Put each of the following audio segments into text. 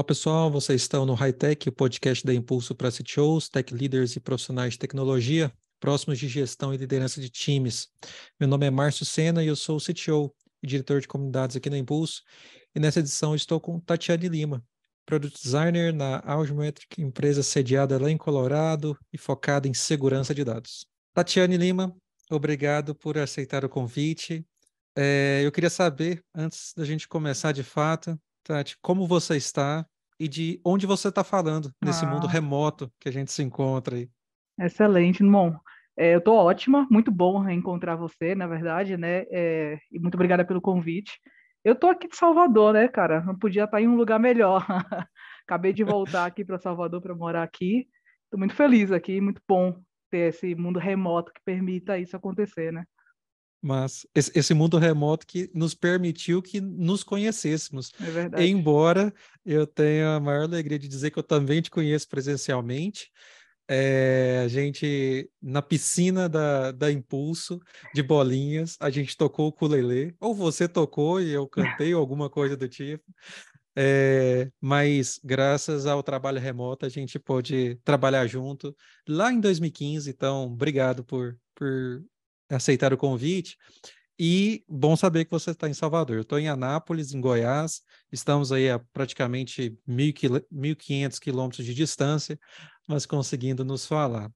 Olá, pessoal. Vocês estão no High Tech, o podcast da Impulso para CTOs, tech leaders e profissionais de tecnologia, próximos de gestão e liderança de times. Meu nome é Márcio Sena e eu sou o CTO e diretor de comunidades aqui na Impulso. E nessa edição estou com Tatiane Lima, Product Designer na Algemetric, empresa sediada lá em Colorado e focada em segurança de dados. Tatiane Lima, obrigado por aceitar o convite. Eu queria saber, antes da gente começar de fato, Tati, como você está e de onde você está falando nesse mundo Ah, remoto que a gente se encontra aí. excelente. Bom, eu estou ótima, muito bom reencontrar você, na verdade, né? E muito obrigada pelo convite. Eu estou aqui de Salvador, né, cara? Não podia estar em um lugar melhor. Acabei de voltar aqui para Salvador para morar aqui. Estou muito feliz aqui, muito bom ter esse mundo remoto que permita isso acontecer, né? Mas esse mundo remoto que nos permitiu que nos conhecêssemos. É verdade. Embora eu tenha a maior alegria de dizer que eu também te conheço presencialmente, a gente, na piscina da Impulso, de bolinhas, a gente tocou o ukulele, ou você tocou e eu cantei, ou alguma coisa do tipo. Mas graças ao trabalho remoto a gente pôde trabalhar junto lá em 2015, então obrigado por aceitar o convite. E bom saber que você está em Salvador. Eu estou em Anápolis, em Goiás, estamos aí a praticamente 1.500 quilômetros de distância, mas conseguindo nos falar.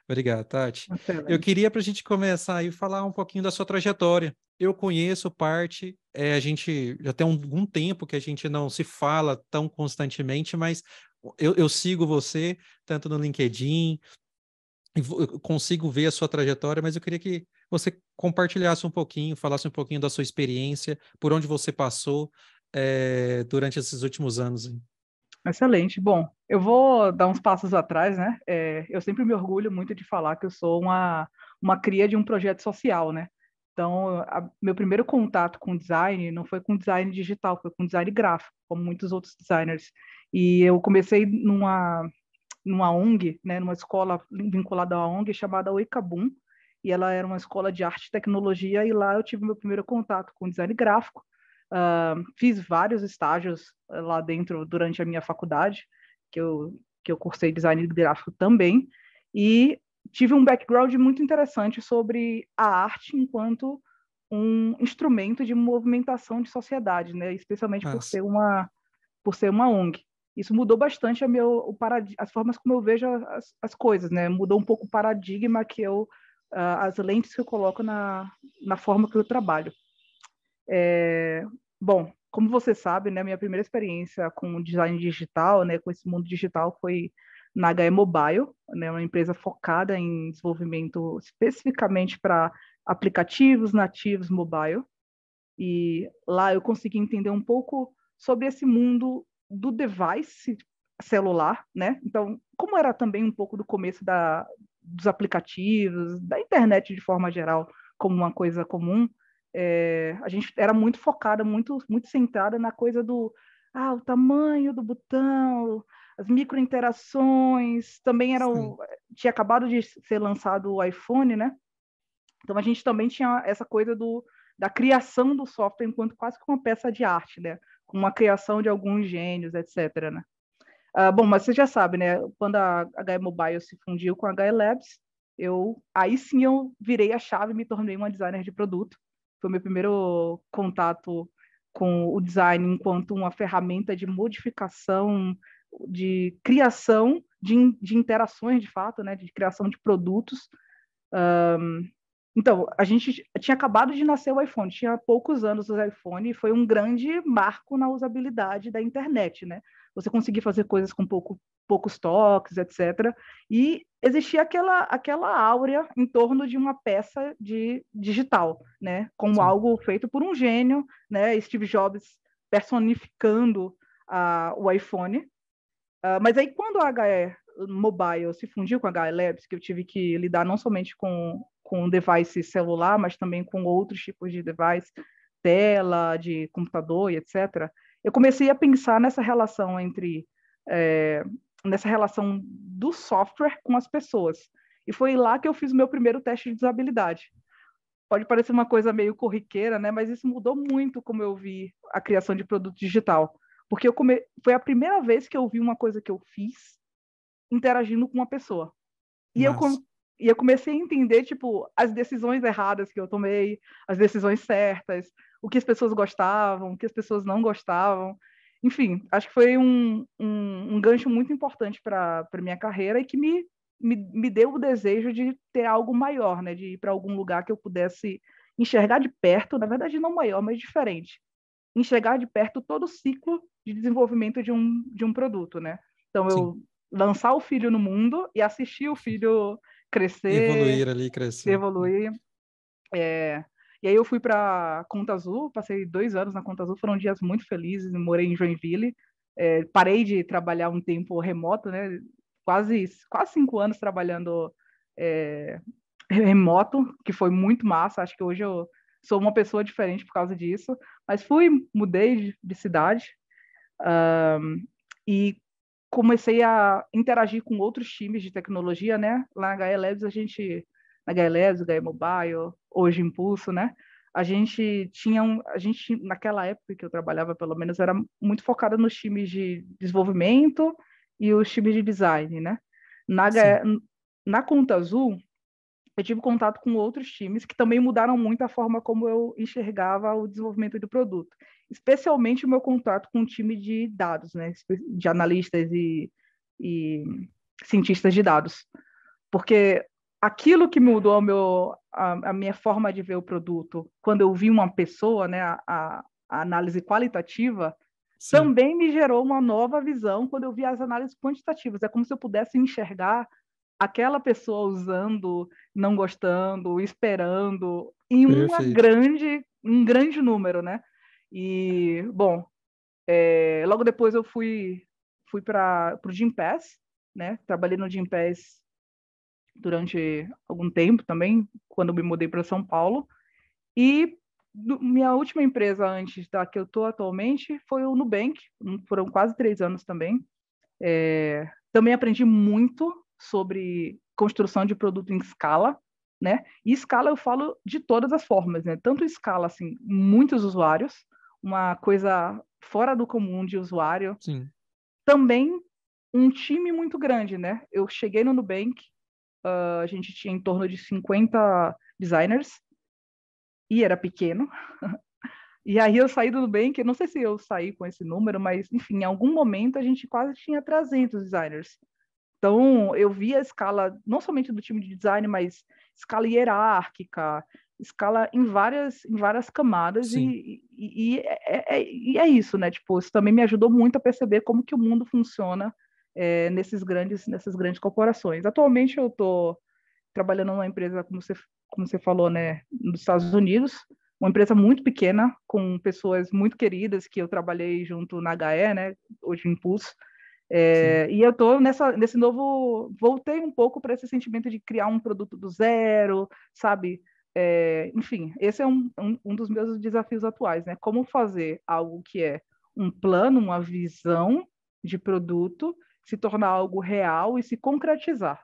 Obrigado, Tati. Eu Excelente. queria para a gente começar aí falar um pouquinho da sua trajetória. Eu conheço parte, a gente já tem algum tempo que a gente não se fala tão constantemente, mas eu sigo você tanto no LinkedIn, eu consigo ver a sua trajetória, mas eu queria que você compartilhasse um pouquinho, falasse um pouquinho da sua experiência, por onde você passou, durante esses últimos anos. Excelente. Bom, eu vou dar uns passos atrás, né? Eu sempre me orgulho muito de falar que eu sou uma cria de um projeto social, né? Então, meu primeiro contato com design não foi com design digital, foi com design gráfico, como muitos outros designers. E eu comecei numa ONG, né? Numa escola vinculada à ONG chamada Oikabum, e ela era uma escola de arte e tecnologia, e lá eu tive meu primeiro contato com design gráfico. Fiz vários estágios lá dentro durante a minha faculdade, que eu cursei design gráfico também, e tive um background muito interessante sobre a arte enquanto um instrumento de movimentação de sociedade, né? Especialmente Mas, por ser uma ONG. Isso mudou bastante as formas como eu vejo as coisas, né? Mudou um pouco o paradigma as lentes que eu coloco na forma que eu trabalho. Bom, como você sabe, né, minha primeira experiência com design digital, né, com esse mundo digital foi na HE Mobile, né, uma empresa focada em desenvolvimento especificamente para aplicativos nativos mobile. E lá eu consegui entender um pouco sobre esse mundo do device celular, né? Então, como era também um pouco do começo dos aplicativos, da internet de forma geral, como uma coisa comum, a gente era muito focada, muito, muito centrada na coisa o tamanho do botão, as microinterações, também sim. tinha acabado de ser lançado o iPhone, né? Então a gente também tinha essa coisa da criação do software enquanto quase que uma peça de arte, né? Com uma criação de alguns gênios, etc. Né? Bom, mas você já sabe, né? Quando a HE Mobile se fundiu com a HE Labs, aí sim eu virei a chave e me tornei uma designer de produto. Foi o meu primeiro contato com o design enquanto uma ferramenta de modificação, de criação de interações, de fato, né? De criação de produtos. Então, a gente tinha acabado de nascer o iPhone, tinha poucos anos o iPhone, e foi um grande marco na usabilidade da internet, né? Você conseguir fazer coisas com poucos toques, etc. E existia aquela áurea em torno de uma peça de digital, né? Como Sim. algo feito por um gênio, né? Steve Jobs personificando o iPhone. Mas aí, quando a HE Mobile se fundiu com a HE Labs, que eu tive que lidar não somente com device celular, mas também com outros tipos de device, tela, de computador e etc., eu comecei a pensar é, nessa relação do software com as pessoas. E foi lá que eu fiz o meu primeiro teste de usabilidade. Pode parecer uma coisa meio corriqueira, né? Mas isso mudou muito como eu vi a criação de produto digital. Porque foi a primeira vez que eu vi uma coisa que eu fiz interagindo com uma pessoa. E eu, Massa. e eu comecei a entender, tipo, as decisões erradas que eu tomei, as decisões certas, o que as pessoas gostavam, o que as pessoas não gostavam. Enfim, acho que foi um gancho muito importante para a minha carreira e que me deu o desejo de ter algo maior, né? De ir para algum lugar que eu pudesse enxergar de perto, na verdade não maior, mas diferente. Enxergar de perto todo o ciclo de desenvolvimento de um produto, né? Então, Sim. eu lançar o filho no mundo e assistir o filho crescer, Evoluir ali, crescer. evoluir. E aí eu fui para Conta Azul, passei 2 anos na Conta Azul, foram dias muito felizes, morei em Joinville, parei de trabalhar um tempo remoto, né? Quase 5 anos trabalhando remoto, que foi muito massa, acho que hoje eu sou uma pessoa diferente por causa disso, mas mudei de cidade, e comecei a interagir com outros times de tecnologia, né? Lá na HE Labs, na HE Labs, HE Mobile, hoje Impulso, né? A gente, naquela época que eu trabalhava, pelo menos, era muito focada nos times de desenvolvimento e os times de design, né? Sim. Na Conta Azul, eu tive contato com outros times que também mudaram muito a forma como eu enxergava o desenvolvimento do produto, especialmente o meu contato com o time de dados, né, de analistas e cientistas de dados, porque aquilo que mudou a minha forma de ver o produto, quando eu vi uma pessoa, né, a análise qualitativa, Sim. também me gerou uma nova visão quando eu vi as análises quantitativas. É como se eu pudesse enxergar aquela pessoa usando, não gostando, esperando, em Perfeito. um grande número, né? E, bom, logo depois eu fui para o Gympass, né? Trabalhei no Gympass durante algum tempo também, quando me mudei para São Paulo. E minha última empresa antes da que eu estou atualmente foi o Nubank, foram quase 3 anos também. Também aprendi muito sobre construção de produto em escala, né? E escala eu falo de todas as formas, né? Tanto escala, assim, muitos usuários, uma coisa fora do comum de usuário. Sim. Também um time muito grande, né? Eu cheguei no Nubank, a gente tinha em torno de 50 designers, e era pequeno. E aí eu saí do Nubank, não sei se eu saí com esse número, mas, enfim, em algum momento a gente quase tinha 300 designers. Então, eu vi a escala, não somente do time de design, mas escala hierárquica, escala em várias camadas, Sim. e é isso, né? Tipo, isso também me ajudou muito a perceber como que o mundo funciona nessas grandes corporações. Atualmente, eu estou trabalhando numa empresa, como você falou, né, nos Estados Unidos, uma empresa muito pequena, com pessoas muito queridas que eu trabalhei junto na HE, né, hoje Impulso. Sim. E eu estou nesse novo. Voltei um pouco para esse sentimento de criar um produto do zero, sabe? Enfim, esse é um dos meus desafios atuais, né? Como fazer algo que é um plano, uma visão de produto, se tornar algo real e se concretizar.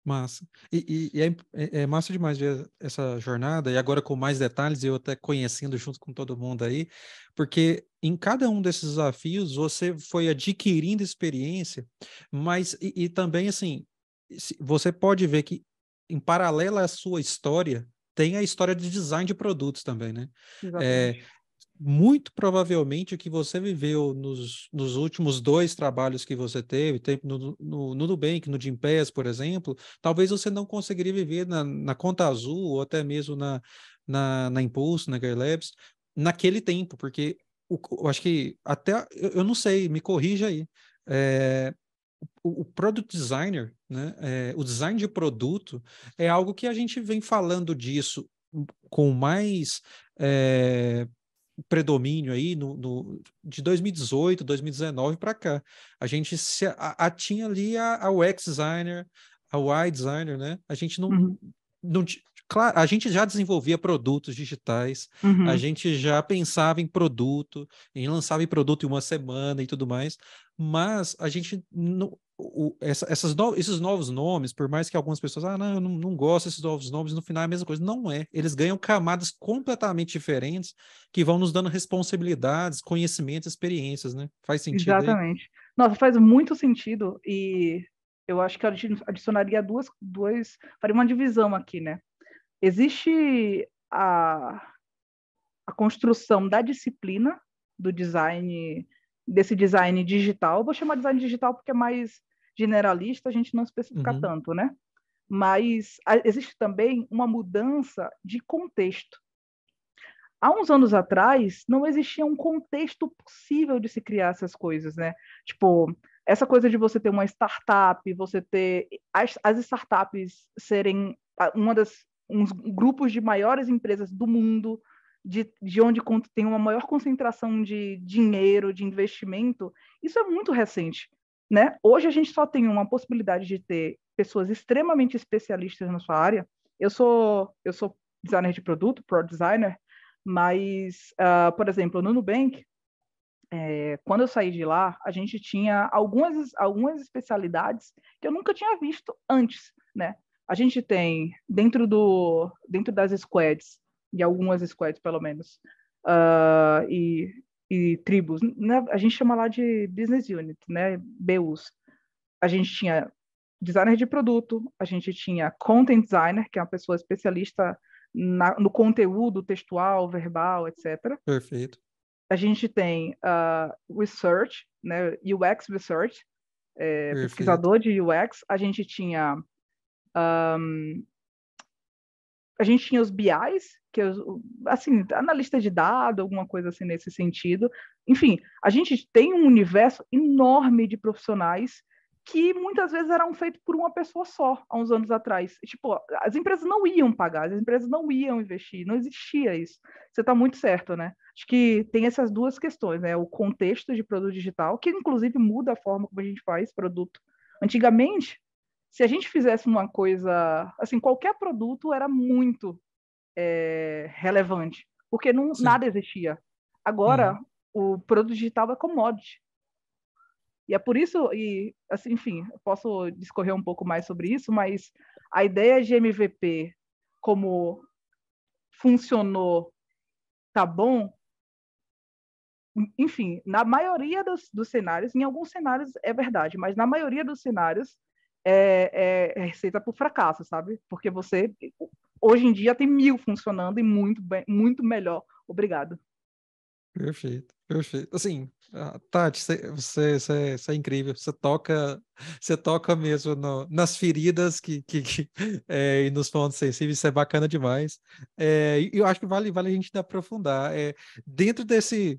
Massa. E é massa demais ver essa jornada, e agora com mais detalhes, eu até conhecendo junto com todo mundo aí, porque em cada um desses desafios você foi adquirindo experiência, mas e também assim, você pode ver que em paralelo à sua história, tem a história de design de produtos também, né? É, Exatamente. muito provavelmente o que você viveu nos últimos 2 trabalhos que você teve no Nubank, no Gympass, por exemplo, talvez você não conseguiria viver na Conta Azul ou até mesmo na Impulso, na Gear Labs, naquele tempo, porque eu acho que até, eu não sei, me corrija aí, o product designer, né, o design de produto é algo que a gente vem falando disso com mais predomínio aí de 2018, 2019 para cá. A gente tinha ali a UX designer, a UI designer, né? A gente Uhum, não claro, a gente já desenvolvia produtos digitais, a uhum, gente já pensava em produto, em lançava em produto em uma semana e tudo mais, mas a gente não, esses novos nomes, por mais que algumas pessoas, não, eu não gosto desses novos nomes, no final é a mesma coisa. Não é. Eles ganham camadas completamente diferentes que vão nos dando responsabilidades, conhecimentos, experiências, né? Faz sentido aí? Exatamente. Nossa, faz muito sentido e eu acho que eu adicionaria faria uma divisão aqui, né? Existe a construção da disciplina do design, desse design digital. Vou chamar de design digital porque é mais generalista, a gente não especificar Uhum. tanto, né? Mas existe também uma mudança de contexto. Há uns anos atrás, não existia um contexto possível de se criar essas coisas, né? Tipo, essa coisa de você ter uma startup, você ter as startups serem uns grupos de maiores empresas do mundo, de onde tem uma maior concentração de dinheiro, de investimento, isso é muito recente, né? Hoje a gente só tem uma possibilidade de ter pessoas extremamente especialistas na sua área. Eu sou designer de produto, product designer, mas, por exemplo, no Nubank, quando eu saí de lá, a gente tinha algumas especialidades que eu nunca tinha visto antes, né? A gente tem, dentro das squads, de algumas squads pelo menos, e tribos, né? A gente chama lá de business unit, né? BUs. A gente tinha designer de produto, a gente tinha content designer, que é uma pessoa especialista no conteúdo textual, verbal, etc. Perfeito. A gente tem research, né, UX research, Perfeito. pesquisador de UX. A gente tinha os BIs, que é, assim, analista de dados, alguma coisa assim nesse sentido. Enfim, a gente tem um universo enorme de profissionais que muitas vezes eram feitos por uma pessoa só, há uns anos atrás. Tipo, as empresas não iam pagar, as empresas não iam investir, não existia isso. Você está muito certo, né? Acho que tem essas duas questões, né? O contexto de produto digital, que inclusive muda a forma como a gente faz produto. Antigamente, se a gente fizesse uma coisa, assim, qualquer produto era muito relevante, porque Sim. nada existia. Agora, Uhum. o produto digital é commodity. E é por isso, e assim, enfim, eu posso discorrer um pouco mais sobre isso, mas a ideia de MVP como funcionou, tá bom, enfim, na maioria dos cenários, em alguns cenários é verdade, mas na maioria dos cenários é receita por fracasso, sabe? Porque você, hoje em dia, tem 1000 funcionando e muito bem, muito melhor. Obrigado. Perfeito, perfeito. Assim, Tati, você é incrível. Você toca mesmo nas feridas e nos pontos sensíveis. Isso é bacana demais. E eu acho que vale a gente aprofundar. Dentro desse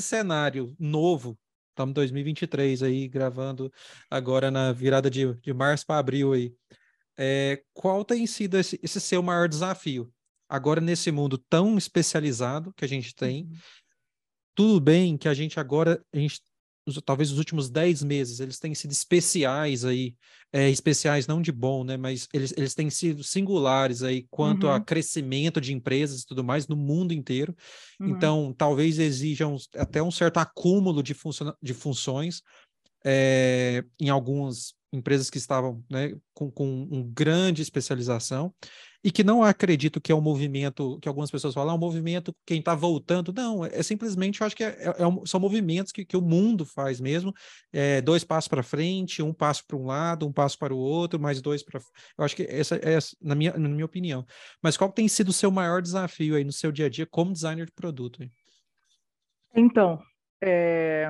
cenário novo, estamos em 2023 aí, gravando agora na virada de março para abril aí. Qual tem sido esse seu maior desafio? Agora, nesse mundo tão especializado que a gente tem, Uhum. tudo bem que talvez os últimos 10 meses, eles têm sido especiais aí, especiais não de bom, né, mas eles têm sido singulares aí quanto a Uhum. crescimento de empresas e tudo mais no mundo inteiro. Uhum. Então, talvez exijam até um certo acúmulo de funções em algumas empresas que estavam, né, com uma grande especialização e que não acredito que é um movimento que algumas pessoas falam, é um movimento quem está voltando. Não, simplesmente, eu acho que são movimentos que o mundo faz mesmo, 2 passos para frente, um passo para um lado, um passo para o outro, mais dois para... Eu acho que essa é na minha opinião. Mas qual tem sido o seu maior desafio aí no seu dia a dia como designer de produto? Hein? Então, é,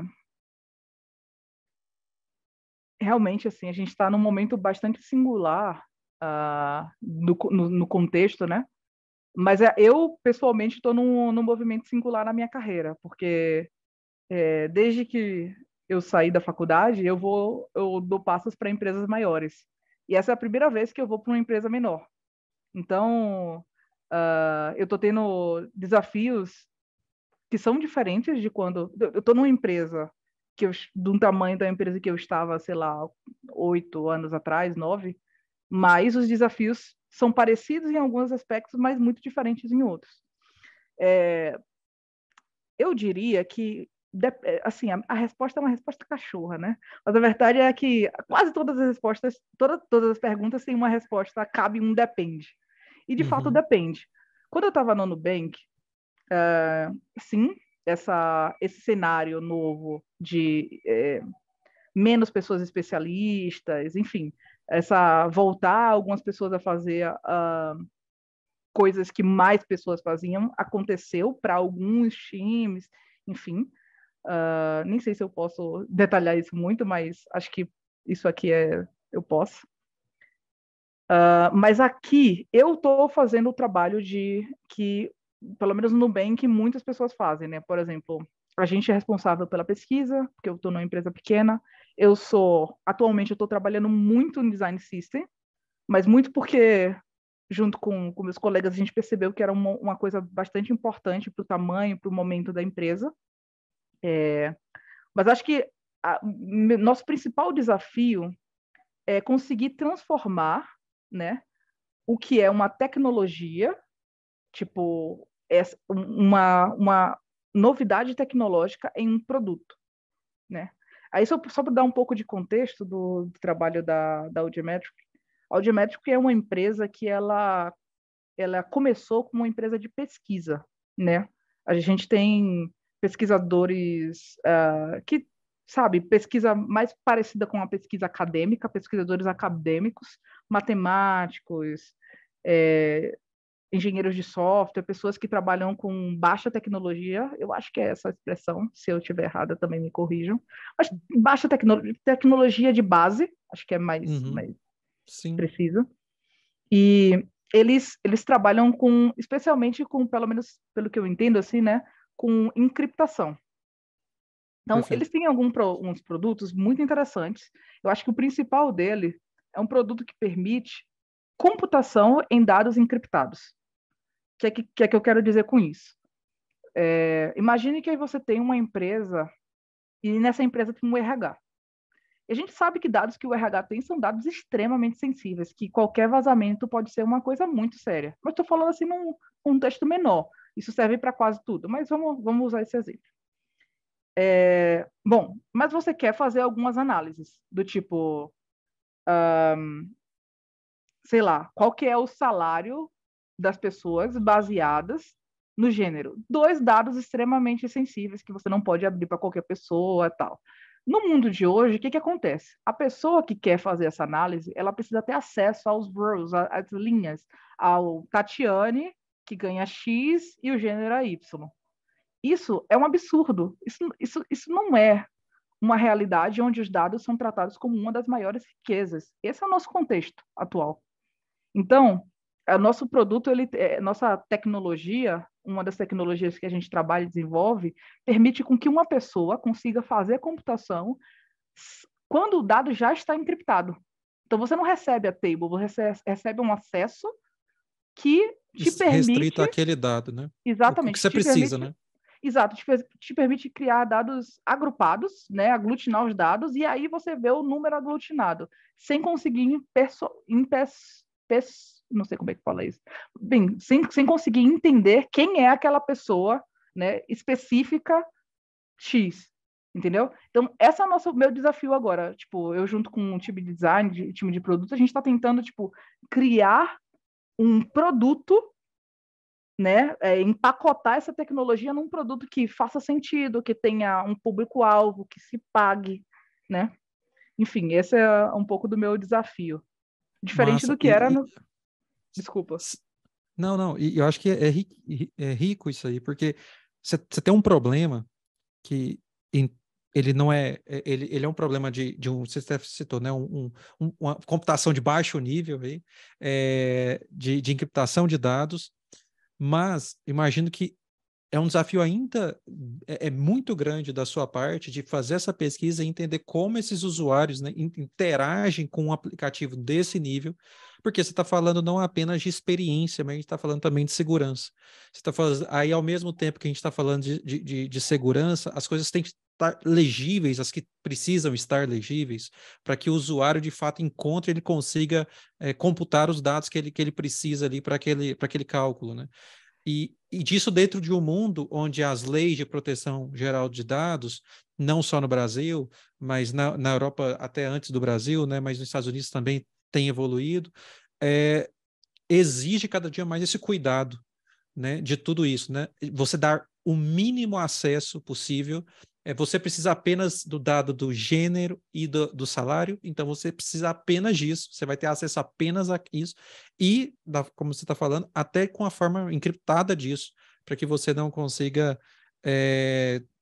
realmente, assim, a gente está num momento bastante singular no contexto, né? Mas eu, pessoalmente, estou num movimento singular na minha carreira, porque desde que eu saí da faculdade, eu dou passos para empresas maiores. E essa é a primeira vez que eu vou para uma empresa menor. Então, eu estou tendo desafios que são diferentes de quando eu estou numa empresa do tamanho da empresa que eu estava, sei lá, 8 anos atrás, 9, mas os desafios são parecidos em alguns aspectos, mas muito diferentes em outros. Eu diria que assim, a resposta é uma resposta cachorra, né? Mas a verdade é que quase todas as respostas, todas as perguntas têm uma resposta, cabe um depende. E de fato Uhum. depende. Quando eu estava no Nubank, sim, esse cenário novo de menos pessoas especialistas, enfim, voltar algumas pessoas a fazer coisas que mais pessoas faziam, aconteceu para alguns times, enfim. Nem sei se eu posso detalhar isso muito, mas acho que isso aqui eu posso. Mas aqui eu estou fazendo o trabalho que, pelo menos no Nubank, muitas pessoas fazem, né? Por exemplo, a gente é responsável pela pesquisa, porque eu estou numa empresa pequena. Atualmente, eu estou trabalhando muito no Design System, mas muito porque, junto com meus colegas, a gente percebeu que era uma coisa bastante importante para o tamanho, para o momento da empresa. Mas acho que nosso principal desafio é conseguir transformar, né, o que é uma tecnologia, tipo, uma novidade tecnológica em um produto, né? Aí, só para dar um pouco de contexto do trabalho da Audiometric, a Audiometric é uma empresa que ela começou como uma empresa de pesquisa, né? A gente tem pesquisadores que, sabe, pesquisa mais parecida com a pesquisa acadêmica, pesquisadores acadêmicos, matemáticos, engenheiros de software, pessoas que trabalham com baixa tecnologia, eu acho que é essa a expressão, se eu estiver errada também me corrijam, mas baixa tecnologia de base, acho que é mais Uhum. Sim. precisa, e eles trabalham especialmente com, pelo menos pelo que eu entendo assim, né, com encriptação. Então, eles Perfeito. têm uns produtos muito interessantes. Eu acho que o principal dele é um produto que permite computação em dados encriptados. O que é que eu quero dizer com isso? Imagine que aí você tem uma empresa e nessa empresa tem um RH. E a gente sabe que dados que o RH tem são dados extremamente sensíveis, que qualquer vazamento pode ser uma coisa muito séria. Mas estou falando assim num contexto menor. Isso serve para quase tudo, mas vamos usar esse exemplo. Bom, mas você quer fazer algumas análises, do tipo, sei lá, qual que é o salário das pessoas baseadas no gênero. Dois dados extremamente sensíveis que você não pode abrir para qualquer pessoa e tal. No mundo de hoje, o que acontece? A pessoa que quer fazer essa análise, ela precisa ter acesso aos rows, às linhas, ao Tatiane, que ganha X, e o gênero é Y. Isso é um absurdo. Isso não é uma realidade onde os dados são tratados como uma das maiores riquezas. Esse é o nosso contexto atual. Então, o nosso produto, nossa tecnologia, uma das tecnologias que a gente trabalha e desenvolve, permite com que uma pessoa consiga fazer a computação quando o dado já está encriptado. Então, você não recebe a table, você recebe um acesso que te Restrito permite, àquele dado, né? O que exatamente, você precisa, né? exato, te permite criar dados agrupados, né, aglutinar os dados, e aí você vê o número aglutinado, sem conseguir não sei como é que fala isso. Bem, sem conseguir entender quem é aquela pessoa, né, específica X, entendeu? Então, esse é o meu desafio agora. Tipo, eu junto com um time de design, time de produto, a gente está tentando, tipo, criar um produto, né, empacotar essa tecnologia num produto que faça sentido, que tenha um público-alvo, que se pague, né? Enfim, esse é um pouco do meu desafio. Diferente Massa. do que era no... Desculpa. Não, não. E eu acho que é rico isso aí, porque você tem um problema que ele não ele é um problema de um, você citou, né, uma computação de baixo nível aí, de encriptação de dados, mas imagino que é um desafio ainda muito grande da sua parte de fazer essa pesquisa e entender como esses usuários, né, interagem com um aplicativo desse nível, porque você está falando não apenas de experiência, mas a gente está falando também de segurança. Você está falando, aí, ao mesmo tempo que a gente está falando de segurança, as coisas têm que estar legíveis, as que precisam estar legíveis, para que o usuário de fato encontre, ele consiga computar os dados que ele precisa ali para aquele cálculo, né? E disso dentro de um mundo onde as leis de proteção geral de dados, não só no Brasil, mas na Europa até antes do Brasil, né, mas nos Estados Unidos também tem evoluído, exige cada dia mais esse cuidado, né, de tudo isso, né? Você dar o mínimo acesso possível. Você precisa apenas do dado do gênero e do salário, então você precisa apenas disso, você vai ter acesso apenas a isso, e, como você está falando, até com a forma encriptada disso, para que você não consiga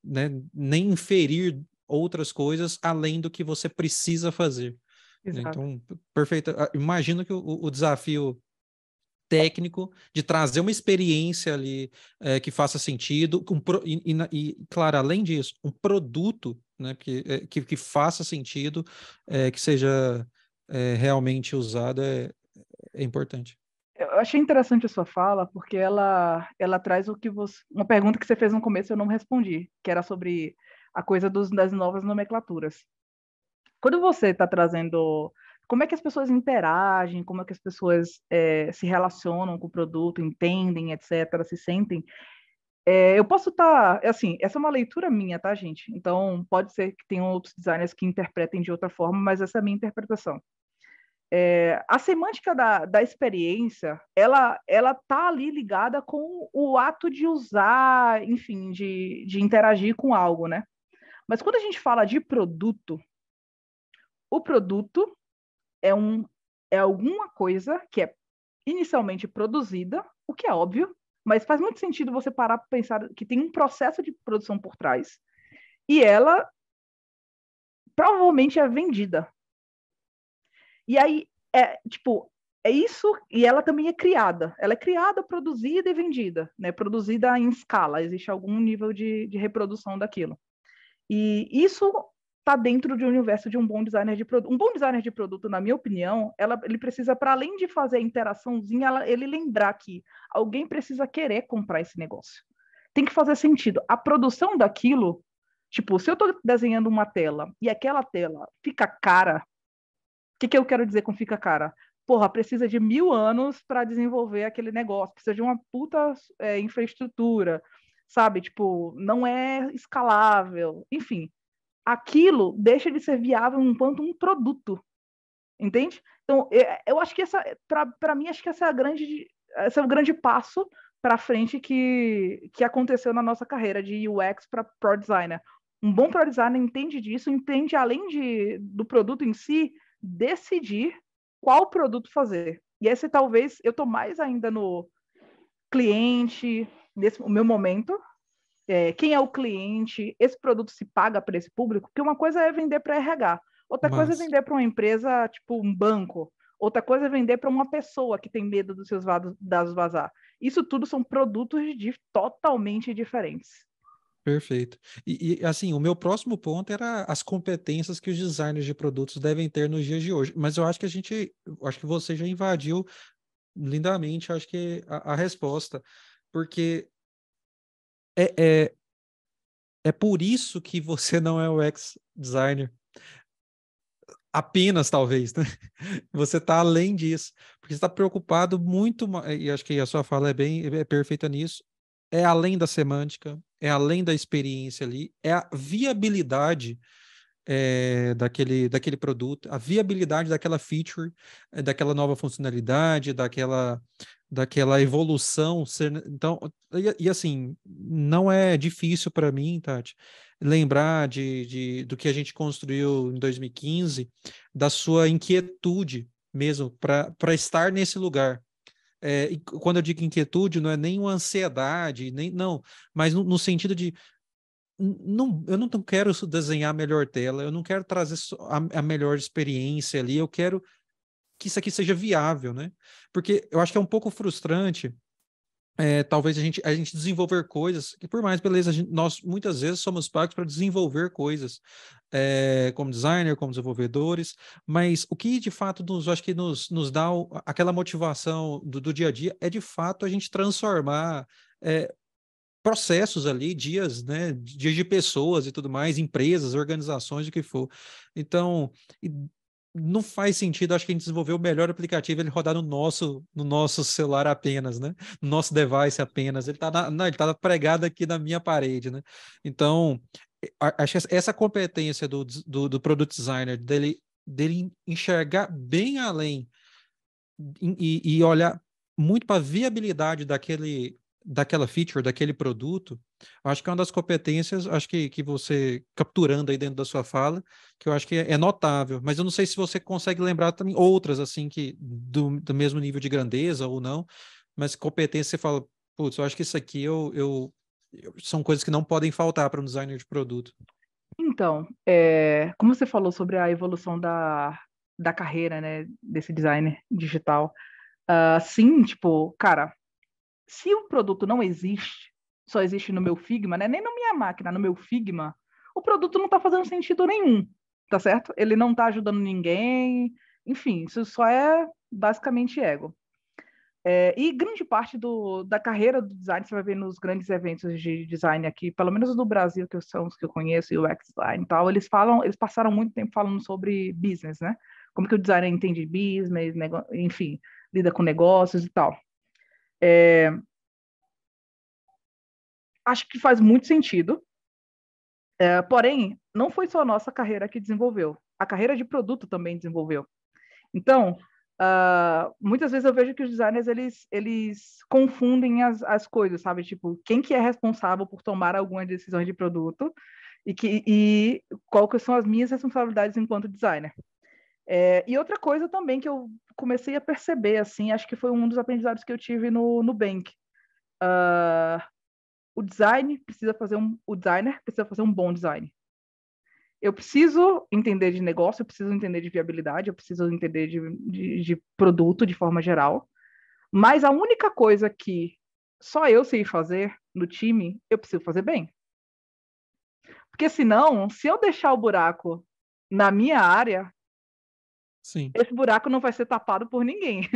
né, nem inferir outras coisas além do que você precisa fazer. Exato. Então, perfeito. Imagino que o desafio técnico de trazer uma experiência ali que faça sentido, claro, além disso, um produto, né, que faça sentido, que seja realmente usado é importante. Eu achei interessante a sua fala, porque ela traz uma pergunta que você fez no começo e eu não respondi, que era sobre a coisa das novas nomenclaturas. Quando você está trazendo como é que as pessoas interagem, como é que as pessoas se relacionam com o produto, entendem, etc., se sentem, eu posso estar, assim, essa é uma leitura minha, tá, gente? Então, pode ser que tenham outros designers que interpretem de outra forma, mas essa é a minha interpretação. A semântica da experiência, ela tá ali ligada com o ato de usar, enfim, de interagir com algo, né? Mas quando a gente fala de produto, o produto é alguma coisa que é inicialmente produzida, o que é óbvio, mas faz muito sentido você parar para pensar que tem um processo de produção por trás, e ela provavelmente é vendida. E aí, tipo, é isso, e ela também é criada. Ela é criada, produzida e vendida, né? Produzida em escala, existe algum nível de reprodução daquilo. E isso está dentro do universo de um bom designer de produto. Um bom designer de produto, na minha opinião, ele precisa, para além de fazer a interaçãozinha, ele lembrar que alguém precisa querer comprar esse negócio. Tem que fazer sentido. A produção daquilo, tipo, se eu estou desenhando uma tela e aquela tela fica cara, o que eu quero dizer com fica cara? Porra, precisa de 1000 anos para desenvolver aquele negócio, precisa de uma puta infraestrutura, sabe? Tipo, não é escalável, enfim. Aquilo deixa de ser viável enquanto um produto, entende? Então, eu acho que para mim, acho que esse é o grande passo para frente que aconteceu na nossa carreira de UX para Pro Designer. Um bom Pro Designer entende disso, entende, além do produto em si, decidir qual produto fazer. E esse talvez, eu estou mais ainda no cliente, nesse o meu momento, quem é o cliente, esse produto se paga para esse público, porque uma coisa é vender para RH, outra coisa é Mas, vender para uma empresa, tipo um banco, outra coisa é vender para uma pessoa que tem medo dos seus dados vazar. Isso tudo são produtos totalmente diferentes. perfeito. Assim, o meu próximo ponto era as competências que os designers de produtos devem ter nos dias de hoje. Mas eu acho que acho que você já invadiu lindamente, acho que a resposta, porque é, é, é por isso que você não é o ex-designer. Apenas, talvez, né? Você está além disso, porque você está preocupado muito, e acho que a sua fala é perfeita nisso, é além da semântica, é além da experiência ali, é a viabilidade daquele produto, a viabilidade daquela feature, daquela nova funcionalidade, daquela evolução. Então, assim, não é difícil para mim, Tati, lembrar do que a gente construiu em 2015, da sua inquietude mesmo para estar nesse lugar. E quando eu digo inquietude, não é nem uma ansiedade, nem não, mas no sentido de não, eu não quero desenhar a melhor tela, eu não quero trazer a melhor experiência ali, eu quero que isso aqui seja viável, né? Porque eu acho que é um pouco frustrante, talvez a gente desenvolver coisas, que por mais, beleza, nós muitas vezes somos pagos para desenvolver coisas, como designer, como desenvolvedores, mas o que de fato acho que nos dá aquela motivação do dia a dia é de fato a gente transformar processos ali, dias, né, dias de pessoas e tudo mais, empresas, organizações, o que for. Então, não faz sentido, acho que a gente desenvolveu o melhor aplicativo, ele rodar no nosso celular apenas, né? No nosso device apenas. Ele tá pregado aqui na minha parede, né? Então, acho que essa competência do product designer, dele enxergar bem além e olhar muito para a viabilidade daquela feature, daquele produto, acho que é uma das competências, acho que você capturando aí dentro da sua fala, que eu acho que é notável, mas eu não sei se você consegue lembrar também outras, assim, que do mesmo nível de grandeza ou não, mas competência você fala, putz, eu acho que isso aqui são coisas que não podem faltar para um designer de produto. Então, como você falou sobre a evolução da carreira, né, desse designer digital, sim, tipo, cara, se o produto não existe, só existe no meu Figma, né, nem na minha máquina, no meu Figma, o produto não está fazendo sentido nenhum, tá certo? Ele não está ajudando ninguém, enfim, isso só é basicamente ego. E grande parte da carreira do design você vai ver nos grandes eventos de design aqui, pelo menos no Brasil, que são os que eu conheço, o UX Design e tal, eles passaram muito tempo falando sobre business, né? Como que o designer entende business, enfim, lida com negócios e tal. Acho que faz muito sentido, porém, não foi só a nossa carreira que desenvolveu, a carreira de produto também desenvolveu. Então, muitas vezes eu vejo que os designers, eles confundem as coisas, sabe? Tipo, quem que é responsável por tomar algumas decisões de produto e qual que são as minhas responsabilidades enquanto designer. E outra coisa também que eu comecei a perceber, assim, acho que foi um dos aprendizados que eu tive no Nubank. O designer precisa fazer um bom design. Eu preciso entender de negócio, eu preciso entender de viabilidade, eu preciso entender de produto de forma geral, mas a única coisa que só eu sei fazer no time, eu preciso fazer bem. Porque senão, se eu deixar o buraco na minha área, Sim, esse buraco não vai ser tapado por ninguém.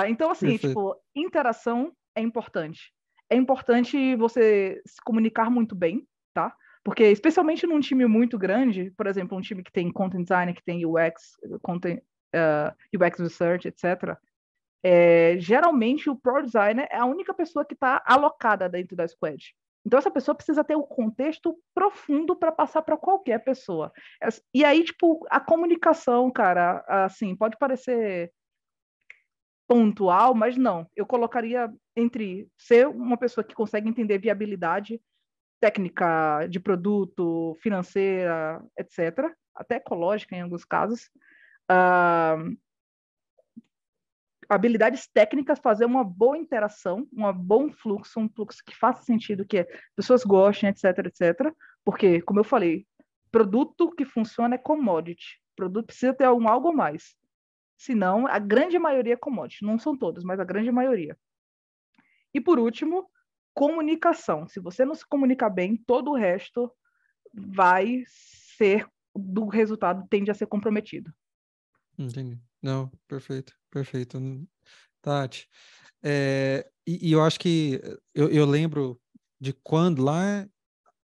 Então, assim, perfeito. tipo, interação é importante. É importante você se comunicar muito bem, tá? Porque, especialmente num time muito grande, por exemplo, um time que tem content design, que tem UX, UX research, etc., geralmente o pro designer é a única pessoa que está alocada dentro da squad. Então, essa pessoa precisa ter um contexto profundo para passar para qualquer pessoa. E aí, tipo, a comunicação, cara, assim, pode parecer pontual, mas não. Eu colocaria entre ser uma pessoa que consegue entender viabilidade técnica de produto, financeira, etc., até ecológica em alguns casos, uh, habilidades técnicas, fazer uma boa interação, um bom fluxo, um fluxo que faça sentido, que pessoas gostem, etc., etc., porque, como eu falei, produto que funciona é commodity. Produto precisa ter algo a mais. Senão, a grande maioria é commodity. Não são todos, mas a grande maioria. E por último, comunicação. Se você não se comunicar bem, todo o resto vai ser, do resultado tende a ser comprometido. Entendi. Não, perfeito, perfeito. Tati, e eu acho que eu lembro de quando lá,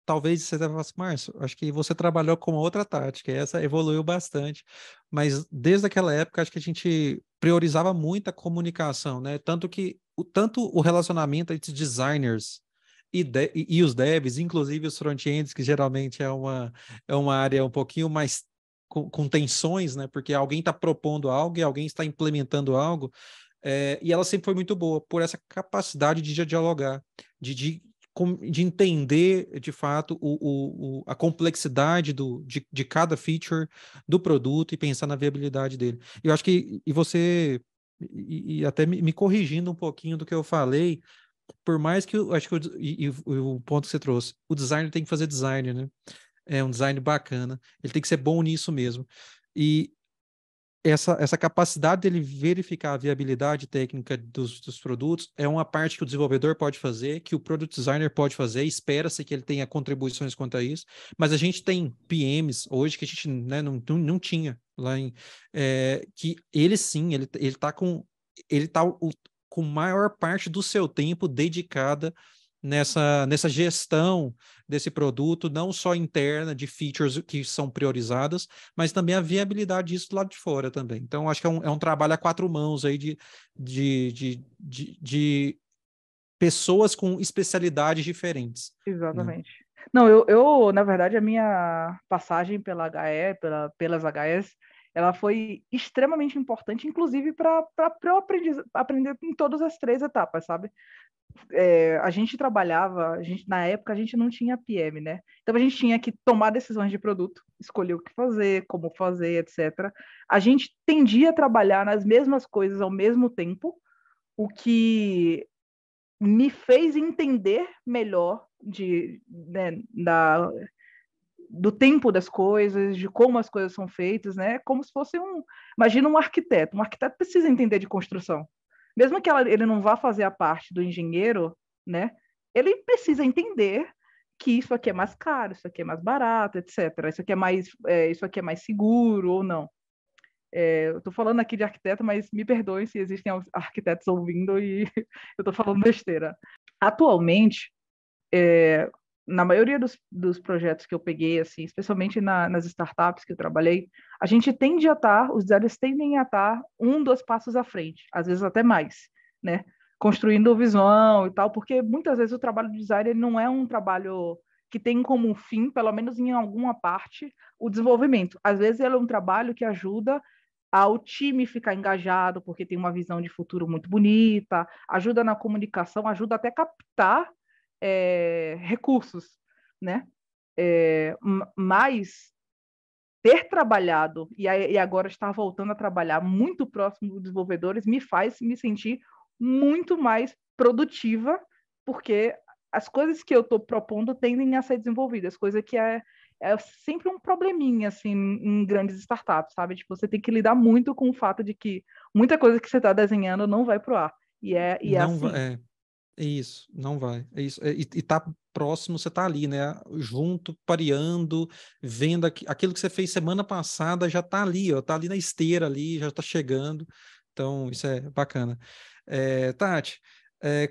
talvez você deve falar assim, Márcio, acho que você trabalhou com outra tática, e essa evoluiu bastante, mas desde aquela época acho que a gente priorizava muito a comunicação, né? Tanto o relacionamento entre designers e os devs, inclusive os front-ends, que geralmente é uma área um pouquinho mais com tensões, né? Porque alguém está propondo algo e alguém está implementando algo, e ela sempre foi muito boa por essa capacidade de dialogar, de entender de fato a complexidade de cada feature do produto e pensar na viabilidade dele. Eu acho que, e você, e até me corrigindo um pouquinho do que eu falei, por mais que eu acho que o ponto que você trouxe, o designer tem que fazer design, né? É um design bacana, ele tem que ser bom nisso mesmo. E essa capacidade dele verificar a viabilidade técnica dos produtos é uma parte que o desenvolvedor pode fazer, que o product designer pode fazer, espera-se que ele tenha contribuições quanto a isso, mas a gente tem PMs hoje que a gente, né, não tinha lá que ele sim, ele tá com maior parte do seu tempo dedicada nessa gestão desse produto, não só interna, de features que são priorizadas, mas também a viabilidade disso do lado de fora também. Então, acho que é um trabalho a quatro mãos aí de pessoas com especialidades diferentes, né? Exatamente. Não, eu, na verdade, a minha passagem pela HE, pelas HEs, ela foi extremamente importante, inclusive para eu aprender em todas as três etapas, sabe? A gente trabalhava, na época a gente não tinha PM, né? Então a gente tinha que tomar decisões de produto, escolher o que fazer, como fazer, etc. A gente tendia a trabalhar nas mesmas coisas ao mesmo tempo, o que me fez entender melhor né, do tempo das coisas, de como as coisas são feitas, né? Como se fosse imagina um arquiteto. Um arquiteto precisa entender de construção. Mesmo que ele não vá fazer a parte do engenheiro, né? Ele precisa entender que isso aqui é mais caro, isso aqui é mais barato, etc. Isso aqui é mais seguro ou não. Eu estou falando aqui de arquiteto, mas me perdoem se existem arquitetos ouvindo e eu estou falando besteira. Atualmente, na maioria dos projetos que eu peguei, assim, especialmente nas startups que eu trabalhei, a gente tende a estar, os designers tendem a estar um, dois passos à frente, às vezes até mais, né? Construindo visão e tal, porque muitas vezes o trabalho de design ele não é um trabalho que tem como fim, pelo menos em alguma parte, o desenvolvimento. Às vezes ele é um trabalho que ajuda ao time ficar engajado, porque tem uma visão de futuro muito bonita, ajuda na comunicação, ajuda até a captar recursos, né? Mas ter trabalhado e agora estar voltando a trabalhar muito próximo dos desenvolvedores me faz me sentir muito mais produtiva, porque as coisas que eu estou propondo tendem a ser desenvolvidas, coisa que é sempre um probleminha assim em grandes startups, sabe? Tipo, você tem que lidar muito com o fato de que muita coisa que você está desenhando não vai para o ar. E é Não assim. vai, é isso, não vai. É isso. E tá próximo, você tá ali, né? Junto, pareando, vendo aquilo que você fez semana passada já tá ali, ó, tá ali na esteira ali, já tá chegando. Então, isso é bacana. Tati,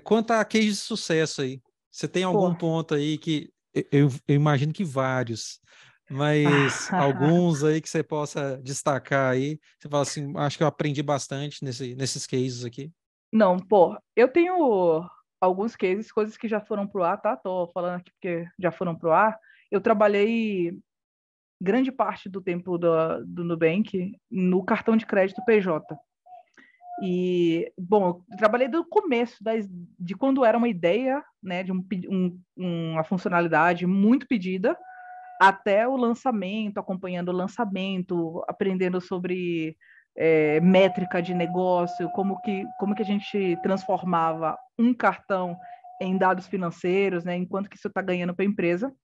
quanto a case de sucesso aí, você tem algum Pô. ponto aí que eu imagino que vários, mas alguns aí que você possa destacar aí, você fala assim, acho que eu aprendi bastante nesses cases aqui. Não, pô, eu tenho alguns cases, coisas que já foram pro ar, tá? Tô falando aqui porque já foram pro ar. Eu trabalhei grande parte do tempo do Nubank no cartão de crédito PJ. E, bom, eu trabalhei do começo, de quando era uma ideia, né, de uma funcionalidade muito pedida, até o lançamento, acompanhando o lançamento, aprendendo sobre métrica de negócio, como que a gente transformava um cartão em dados financeiros, né, enquanto que isso está ganhando para a empresa.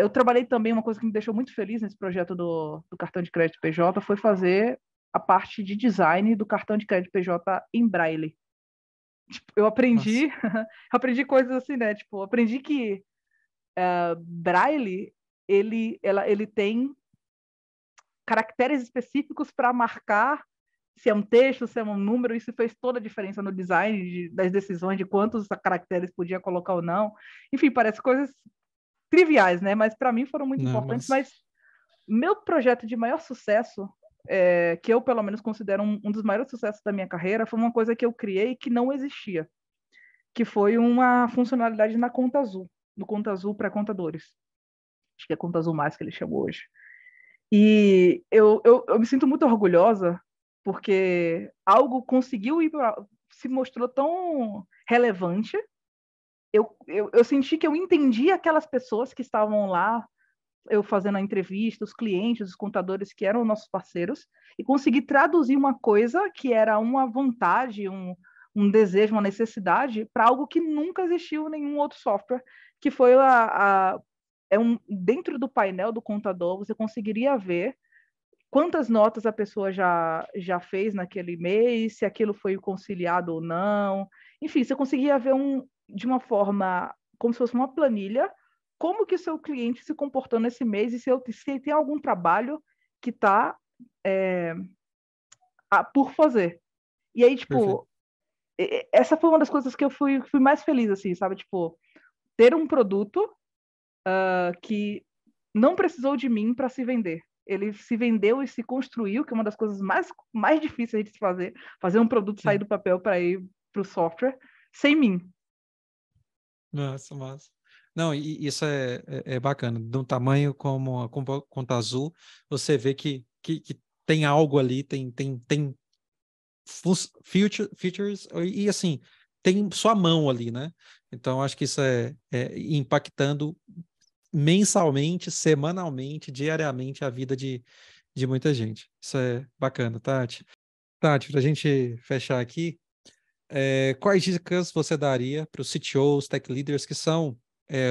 Eu trabalhei também, uma coisa que me deixou muito feliz nesse projeto do cartão de crédito PJ foi fazer a parte de design do cartão de crédito PJ em Braille. Tipo, eu Nossa. aprendi coisas assim, né? Tipo, aprendi que Braille ele tem caracteres específicos para marcar se é um texto, se é um número. Isso fez toda a diferença no design das decisões de quantos caracteres podia colocar ou não. Enfim, parece coisas triviais, né? Mas para mim foram muito Não, importantes. mas Mas meu projeto de maior sucesso, que eu pelo menos considero um dos maiores sucessos da minha carreira, foi uma coisa que eu criei que não existia, que foi uma funcionalidade na Conta Azul, no Conta Azul para contadores. Acho que é Conta Azul Mais que ele chamou hoje. E eu me sinto muito orgulhosa porque algo conseguiu se mostrou tão relevante. Eu senti que eu entendi aquelas pessoas que estavam lá, eu fazendo a entrevista, os clientes, os contadores que eram nossos parceiros, e consegui traduzir uma coisa que era uma vontade, um desejo, uma necessidade, para algo que nunca existiu em nenhum outro software, que foi dentro do painel do contador, você conseguiria ver quantas notas a pessoa já fez naquele mês, se aquilo foi conciliado ou não. Enfim, você conseguia ver de uma forma, como se fosse uma planilha, como que o seu cliente se comportou nesse mês e se tem algum trabalho que está por fazer. E aí, perfeito. tipo, essa foi uma das coisas que eu fui mais feliz, assim, sabe? Tipo, ter um produto que não precisou de mim para se vender. Ele se vendeu e se construiu, que é uma das coisas mais difíceis de se fazer um produto sair do papel para ir para o software, sem mim. Nossa, massa. Não, e isso é bacana. De um tamanho como a Conta Azul, você vê que tem algo ali, tem features, e assim, tem sua mão ali, né? Então, acho que isso é impactando mensalmente, semanalmente, diariamente a vida de muita gente. Isso é bacana, Tati. Tati, para a gente fechar aqui, quais dicas você daria para os CTOs, tech leaders, que são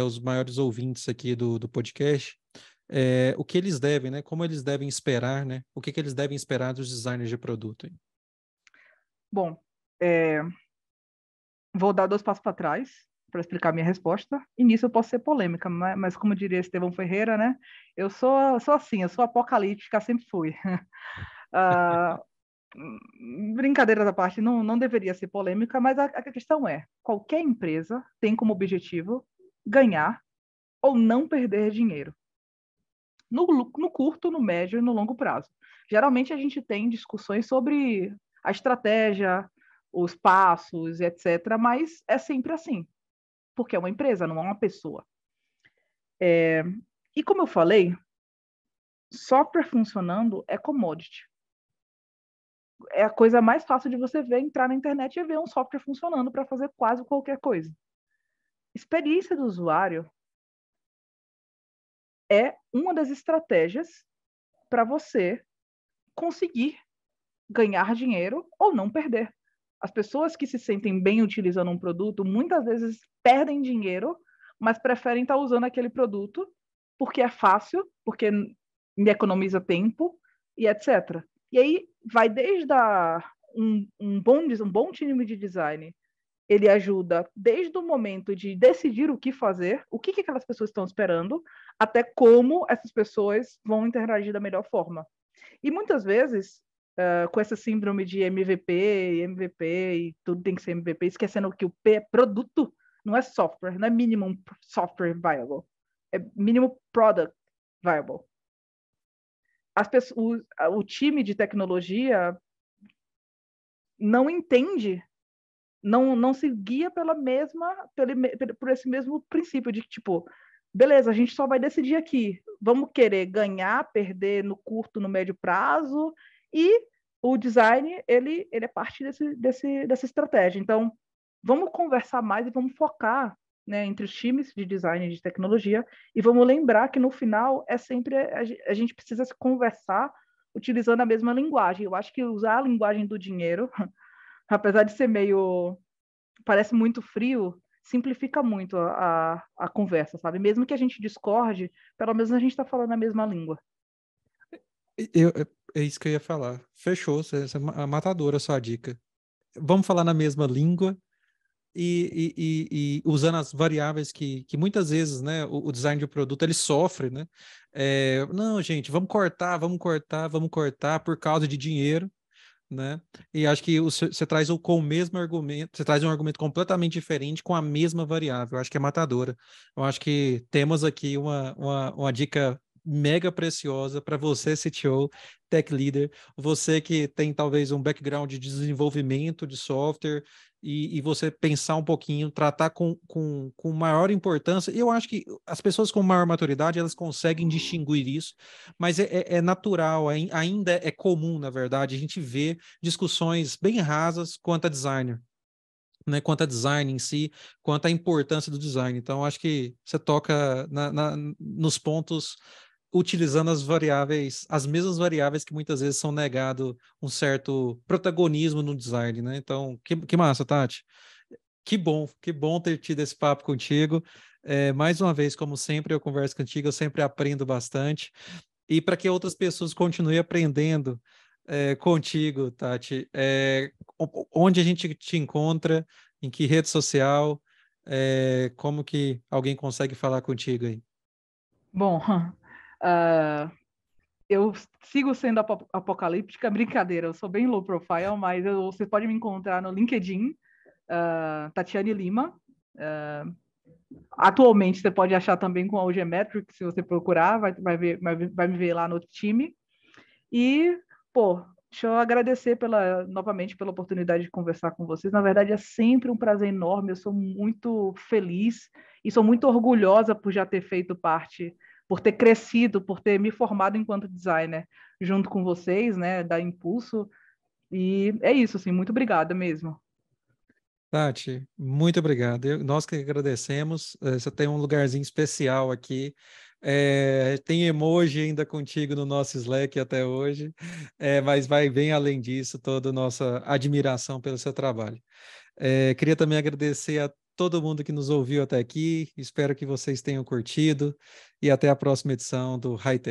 os maiores ouvintes aqui do podcast? O que eles devem, né? Como eles devem esperar, né? O que eles devem esperar dos designers de produto? Hein? Bom, vou dar 2 passos para trás para explicar minha resposta. E nisso eu posso ser polêmica, mas como diria Estevão Ferreira, né? Eu sou assim, eu sou apocalíptica, sempre fui. Brincadeira da parte, não deveria ser polêmica, mas a questão é: qualquer empresa tem como objetivo ganhar ou não perder dinheiro. No curto, no médio e no longo prazo. Geralmente a gente tem discussões sobre a estratégia, os passos, etc., mas é sempre assim, porque é uma empresa, não é uma pessoa. E como eu falei, software funcionando é commodity. É a coisa mais fácil de você ver, entrar na internet e ver um software funcionando para fazer quase qualquer coisa. Experiência do usuário é uma das estratégias para você conseguir ganhar dinheiro ou não perder. As pessoas que se sentem bem utilizando um produto, muitas vezes perdem dinheiro, mas preferem estar usando aquele produto porque é fácil, porque me economiza tempo e etc. E aí vai desde um bom time de design, ele ajuda desde o momento de decidir o que fazer, o que aquelas pessoas estão esperando, até como essas pessoas vão interagir da melhor forma. E muitas vezes, com essa síndrome de MVP e tudo tem que ser MVP, esquecendo que o P é produto, não é software, não é minimum software viable, é minimum product viable. O time de tecnologia não entende, não se guia por esse mesmo princípio de tipo, beleza, a gente só vai decidir aqui, vamos querer ganhar, perder no curto, no médio prazo, e o design, ele é parte dessa estratégia. Então, vamos conversar mais e vamos focar, né, entre os times de design e de tecnologia, e vamos lembrar que no final é sempre a gente precisa se conversar utilizando a mesma linguagem. Eu acho que usar a linguagem do dinheiro, apesar de ser parece muito frio, simplifica muito a conversa, sabe? Mesmo que a gente discorde, pelo menos a gente está falando a mesma língua. É isso que eu ia falar. Fechou, essa é matadora a sua dica. Vamos falar na mesma língua e usando as variáveis que muitas vezes, né, o design de produto ele sofre, né? Não, gente, vamos cortar por causa de dinheiro, né? E acho que você traz com o mesmo argumento, você traz um argumento completamente diferente com a mesma variável. Eu acho que é matadora. Eu acho que temos aqui uma dica mega preciosa para você, CTO, tech leader, você que tem talvez um background de desenvolvimento de software e você pensar um pouquinho, tratar com maior importância. E eu acho que as pessoas com maior maturidade, elas conseguem distinguir isso, mas é natural, ainda é comum, na verdade, a gente vê discussões bem rasas quanto a designer. Né, quanto a design em si, quanto à importância do design. Então, acho que você toca nos pontos utilizando as mesmas variáveis que muitas vezes são negado um certo protagonismo no design, né? Então, que massa, Tati. Que bom ter tido esse papo contigo. Mais uma vez, como sempre, eu converso contigo, eu sempre aprendo bastante. E para que outras pessoas continuem aprendendo contigo, Tati, onde a gente te encontra, em que rede social, como que alguém consegue falar contigo aí? Bom, eu sigo sendo apocalíptica, brincadeira, eu sou bem low profile, mas você pode me encontrar no LinkedIn, Tatiane Lima, Atualmente você pode achar também com a UG Metrics, se você procurar, vai me ver lá no time. E, pô, deixa eu agradecer novamente pela oportunidade de conversar com vocês. Na verdade, é sempre um prazer enorme. Eu sou muito feliz e sou muito orgulhosa por já ter feito parte, por ter crescido, por ter me formado enquanto designer junto com vocês, né, da Impulso. E é isso, assim, muito obrigada mesmo. Tati, muito obrigado. Nós que agradecemos. Você tem um lugarzinho especial aqui. Tem emoji ainda contigo no nosso Slack até hoje, mas vai bem além disso, toda a nossa admiração pelo seu trabalho. Queria também agradecer a todo mundo que nos ouviu até aqui. Espero que vocês tenham curtido e até a próxima edição do High Tech.